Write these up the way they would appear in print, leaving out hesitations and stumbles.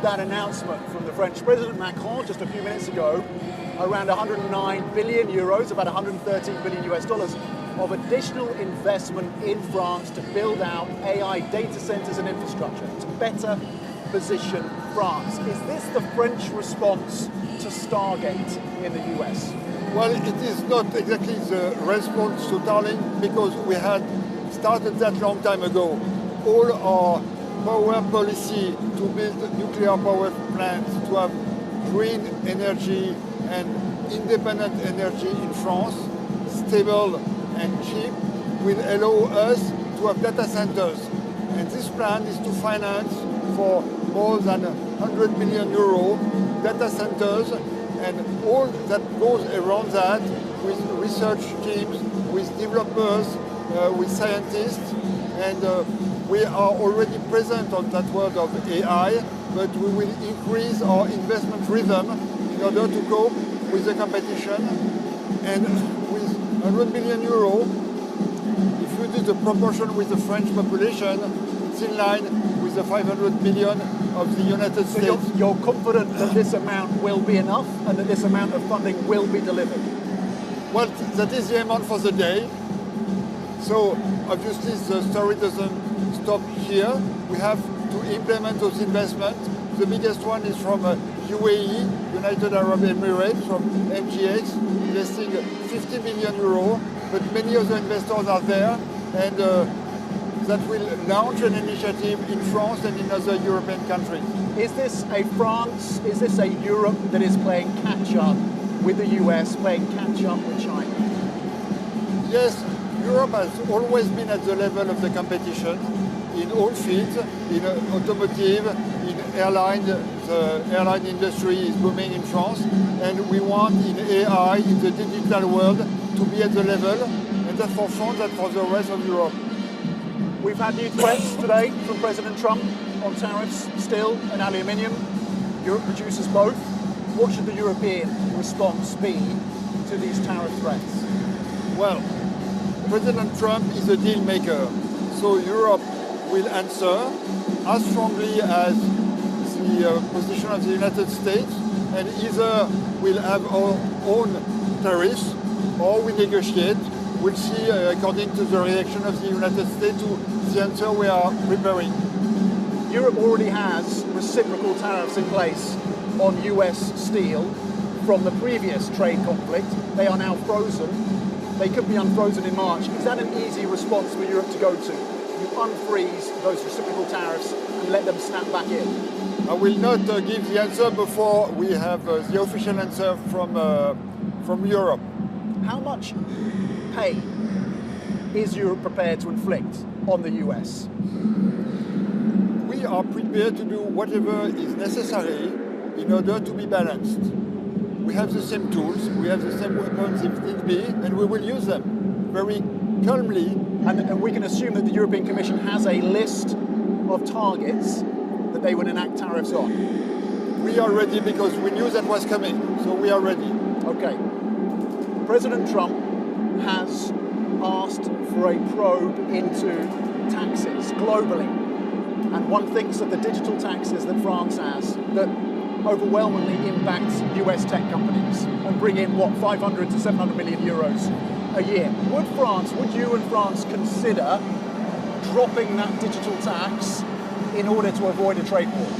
that announcement from the French President Macron just a few minutes ago, around 109 billion euros, about 113 billion US dollars, of additional investment in France to build out AI data centers and infrastructure to better position France. Is this the French response to Stargate in the US? Well, it is not exactly the response to Starlink because we had started that long time ago. All our power policy to build nuclear power plants, to have green energy and independent energy in France, stable and cheap, will allow us to have data centers. And this plan is to finance for more than 100 million euro data centers and all that goes around that with research teams, with developers, with scientists. And we are already present on that world of AI, but we will increase our investment rhythm in order to cope with the competition. And with 100 million euro, if you do the proportion with the French population, it's in line with the 500 million of the United States. So you're confident that this amount will be enough and that this amount of funding will be delivered? Well, that is the amount for the day. So obviously the story doesn't stop here. We have to implement those investments. The biggest one is from UAE, United Arab Emirates, from MGX, investing 50 million euro, but many other investors are there, and that will launch an initiative in France and in other European countries. Is this a France, is this a Europe that is playing catch up with the US, playing catch up with China? Yes, Europe has always been at the level of the competition in all fields, in automotive, in airline. The airline industry is booming in France, and we want in AI, in the digital world, to be at the level, and that's for France and for the rest of Europe. We've had new threats today from President Trump on tariffs, steel and aluminium. Europe produces both. What should the European response be to these tariff threats? Well, President Trump is a deal maker, so Europe will answer as strongly as the position of the United States, and either we'll have our own tariffs or we negotiate. We'll see according to the reaction of the United States to the answer we are preparing. Europe already has reciprocal tariffs in place on US steel from the previous trade conflict. They are now frozen. They could be unfrozen in March. Is that an easy response for Europe to go to? You unfreeze those reciprocal tariffs and let them snap back in? I will not give the answer before we have the official answer from Europe. How much pain is Europe prepared to inflict on the US? We are prepared to do whatever is necessary in order to be balanced. We have the same tools, we have the same weapons if need be, and we will use them very calmly. And we can assume that the European Commission has a list of targets that they would enact tariffs on. We are ready because we knew that was coming, so we are ready. Okay. President Trump has asked for a probe into taxes globally. And one thinks of the digital taxes that France has that overwhelmingly impact US tech companies and bring in, 500 to 700 million euros a year. Would you and France consider dropping that digital tax in order to avoid a trade war?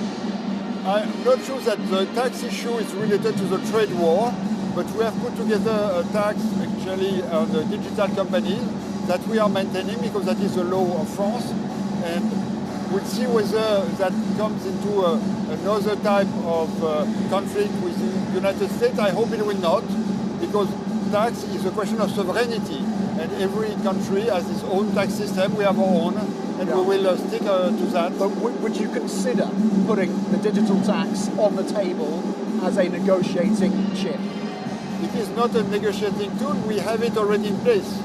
I'm not sure that the tax issue is related to the trade war, but we have put together a tax actually on the digital companies that we are maintaining because that is the law of France, and we'll see whether that comes into another type of conflict with the United States. I hope it will not, because tax is a question of sovereignty, and every country has its own tax system. We have our own, and we will stick to that. But would you consider putting the digital tax on the table as a negotiating chip? It is not a negotiating tool. We have it already in place.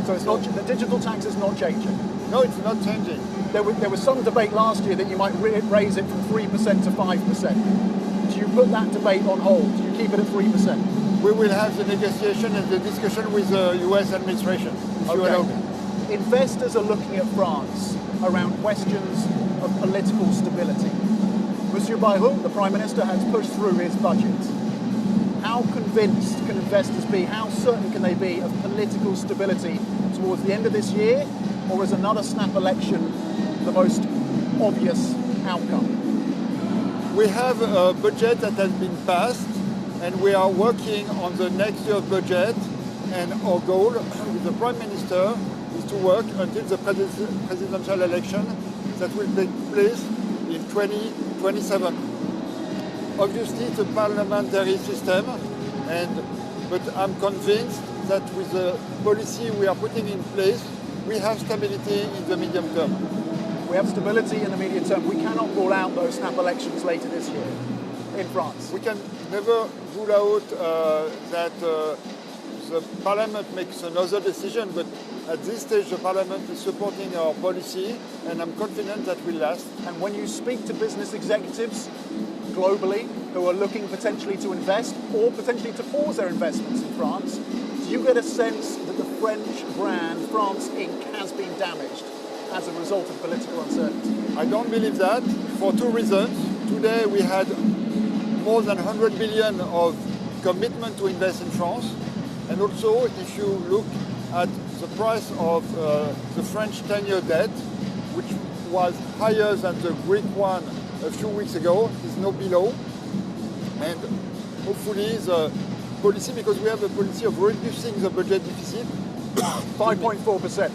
So it's not, the digital tax is not changing? No, it's not changing. There was some debate last year that you might raise it from 3% to 5%. Do you put that debate on hold? Do you keep it at 3%? We will have the negotiation and the discussion with the US administration. Okay. Investors are looking at France around questions of political stability. Monsieur Bayrou, the Prime Minister, has pushed through his budget. How convinced can investors be, how certain can they be of political stability towards the end of this year, or is another snap election the most obvious outcome? We have a budget that has been passed, and we are working on the next year's budget, and our goal with the Prime Minister is to work until the presidential election that will take place in 2027. Obviously, it's a parliamentary system, but I'm convinced that with the policy we are putting in place, we have stability in the medium term. We have stability in the medium term. We cannot rule out those snap elections later this year in France. We can never rule out that the Parliament makes another decision, but at this stage the Parliament is supporting our policy, and I'm confident that will last. And when you speak to business executives globally who are looking potentially to invest or potentially to pause their investments in France, do you get a sense that the French brand, France Inc., has been damaged as a result of political uncertainty? I don't believe that, for two reasons. Today we had more than 100 billion of commitment to invest in France, and also if you look at the price of the French 10-year debt, which was higher than the Greek one a few weeks ago, is now below. And hopefully the policy, because we have a policy of reducing the budget deficit, 5.4%.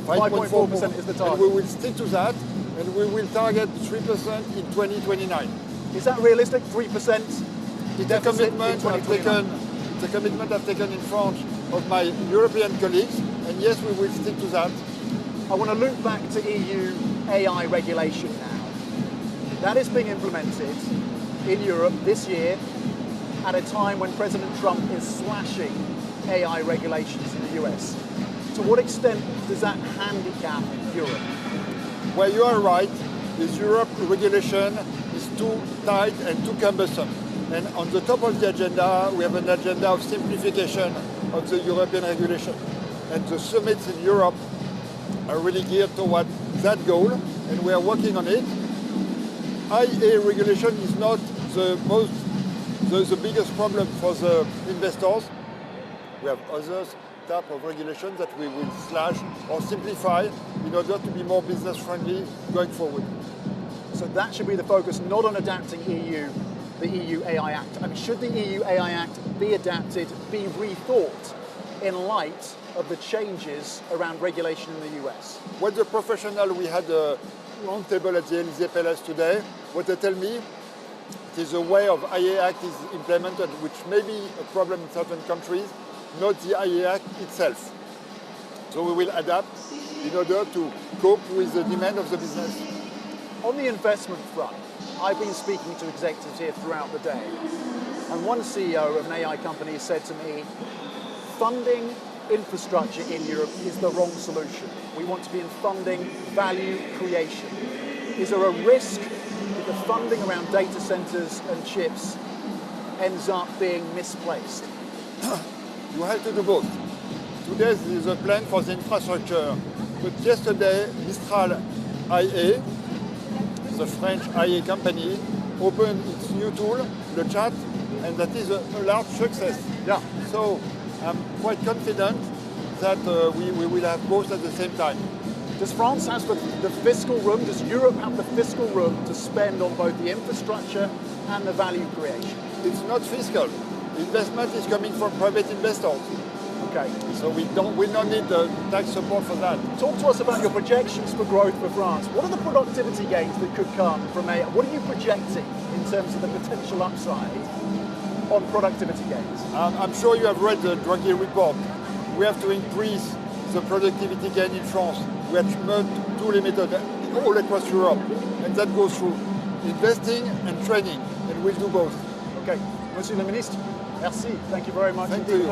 5.4% is the target. And we will stick to that, and we will target 3% in 2029. Is that realistic, 3%? It's a commitment I've taken in France of my European colleagues, and yes, we will stick to that. I want to loop back to EU AI regulation now. That is being implemented in Europe this year at a time when President Trump is slashing AI regulations in the US. To what extent does that handicap Europe? Well, you are right. This Europe regulation is too tight and too cumbersome. And on the top of the agenda, we have an agenda of simplification of the European regulation. And the summits in Europe are really geared toward that goal, and we are working on it. IA regulation is not the biggest problem for the investors. We have other type of regulations that we will slash or simplify in order to be more business friendly going forward. So that should be the focus, not on adapting the EU AI Act. I mean, should the EU AI Act be adapted, be rethought in light of the changes around regulation in the US? When the professional, we had a roundtable at the Élysée Palace today, what they tell me, it is a way of IA Act is implemented, which may be a problem in certain countries, not the IA Act itself. So we will adapt in order to cope with the demand of the business. On the investment front, I've been speaking to executives here throughout the day, and one CEO of an AI company said to me, funding infrastructure in Europe is the wrong solution. We want to be in funding value creation. Is there a risk that the funding around data centers and chips ends up being misplaced? You have to do both. Today there is a plan for the infrastructure, but yesterday Mistral IA, the French IA company, opened its new tool, the chat, and that is a large success. Yeah. So I'm quite confident that we will have both at the same time. Does France have the fiscal room, does Europe have the fiscal room to spend on both the infrastructure and the value creation? It's not fiscal. Investment is coming from private investors. Okay. So we don't need tax support for that. Talk to us about your projections for growth for France. What are the productivity gains that could come from AI? What are you projecting in terms of the potential upside on productivity gains? I'm sure you have read the Draghi report. We have to increase the productivity gain in France. We are not too limited all across Europe. And that goes through investing and training, and we'll do both. Okay. Monsieur le Ministre, merci. Thank you very much. Thank you.